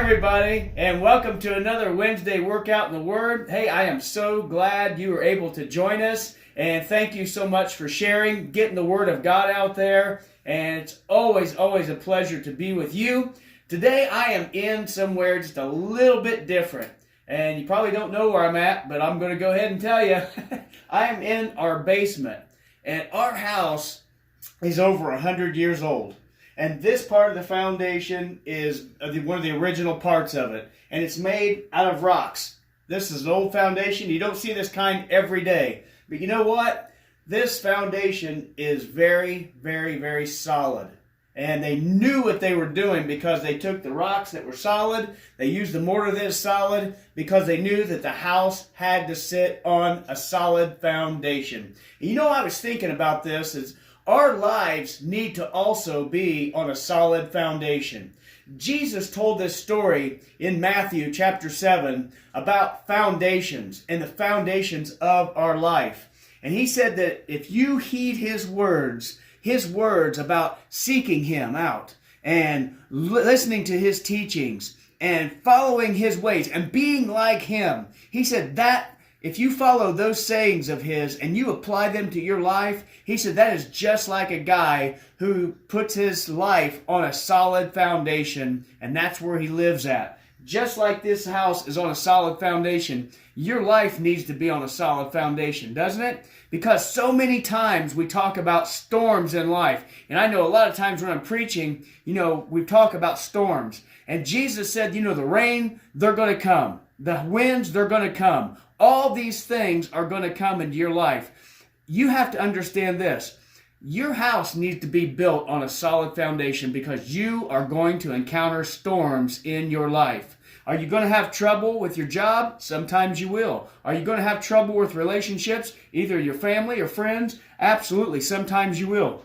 everybody, and welcome to another Wednesday workout in the Word. Hey, I am so glad you were able to join us, and thank you so much for sharing, getting the Word of God out there, and it's always a pleasure to be with you. Today I am in somewhere just a little bit different, and you probably don't know where I'm at, but I'm going to go ahead and tell you. I am in our basement, and our house is over 100 years old. And this part of the foundation is one of the original parts of it. And it's made out of rocks. This is an old foundation. You don't see this kind every day. But you know what? This foundation is very solid. And they knew what they were doing because they took the rocks that were solid. They used the mortar that is solid because they knew that the house had to sit on a solid foundation. And you know, I was thinking about this is our lives need to also be on a solid foundation. Jesus told this story in Matthew chapter 7 about foundations and the foundations of our life. And he said that if you heed his words about seeking him out and listening to his teachings and following his ways and being like him, he said that if you follow those sayings of his and you apply them to your life, he said that is just like a guy who puts his life on a solid foundation, and that's where he lives at. Just like this house is on a solid foundation, your life needs to be on a solid foundation, doesn't it? Because so many times we talk about storms in life. And I know a lot of times when I'm preaching, we talk about storms. And Jesus said, the rain, they're going to come. The winds, they're going to come. All these things are going to come into your life. You have to understand this. Your house needs to be built on a solid foundation because you are going to encounter storms in your life. Are you going to have trouble with your job? Sometimes you will. Are you going to have trouble with relationships, either your family or friends? Absolutely. Sometimes you will.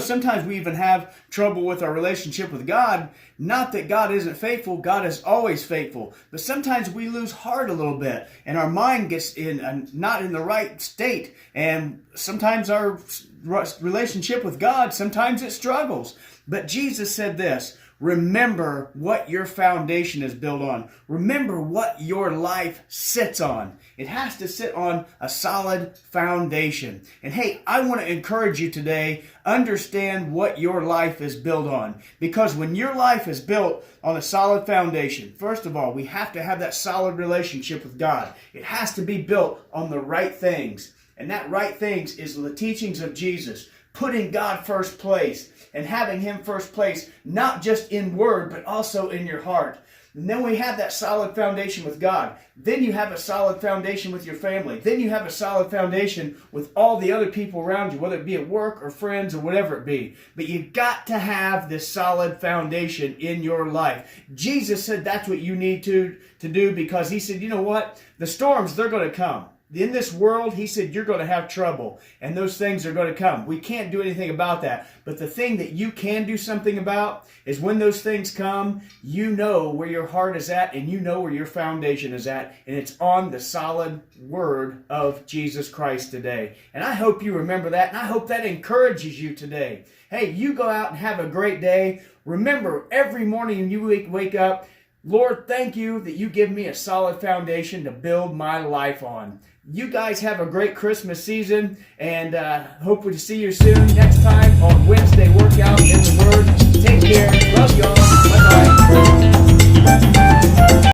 Sometimes we even have trouble with our relationship with God. Not that God isn't faithful. God is always faithful. But sometimes we lose heart a little bit and our mind gets not in the right state. And sometimes our relationship with God, sometimes it struggles. But Jesus said this: remember what your foundation is built on. Remember what your life sits on. It has to sit on a solid foundation. And hey, I want to encourage you today, understand what your life is built on. Because when your life is built on a solid foundation, first of all, we have to have that solid relationship with God. It has to be built on the right things. And that right things is the teachings of Jesus. Putting God first place and having him first place, not just in word, but also in your heart. And then we have that solid foundation with God. Then you have a solid foundation with your family. Then you have a solid foundation with all the other people around you, whether it be at work or friends or whatever it be. But you got to have this solid foundation in your life. Jesus said that's what you need to do because he said, you know what? The storms, they're going to come. In this world, he said, you're going to have trouble, and those things are going to come. We can't do anything about that. But the thing that you can do something about is when those things come, you know where your heart is at, and you know where your foundation is at, and it's on the solid word of Jesus Christ today. And I hope you remember that, and I hope that encourages you today. Hey, you go out and have a great day. Remember, every morning you wake up, Lord, thank you that you give me a solid foundation to build my life on. You guys have a great Christmas season, and hope to see you soon next time on Wednesday.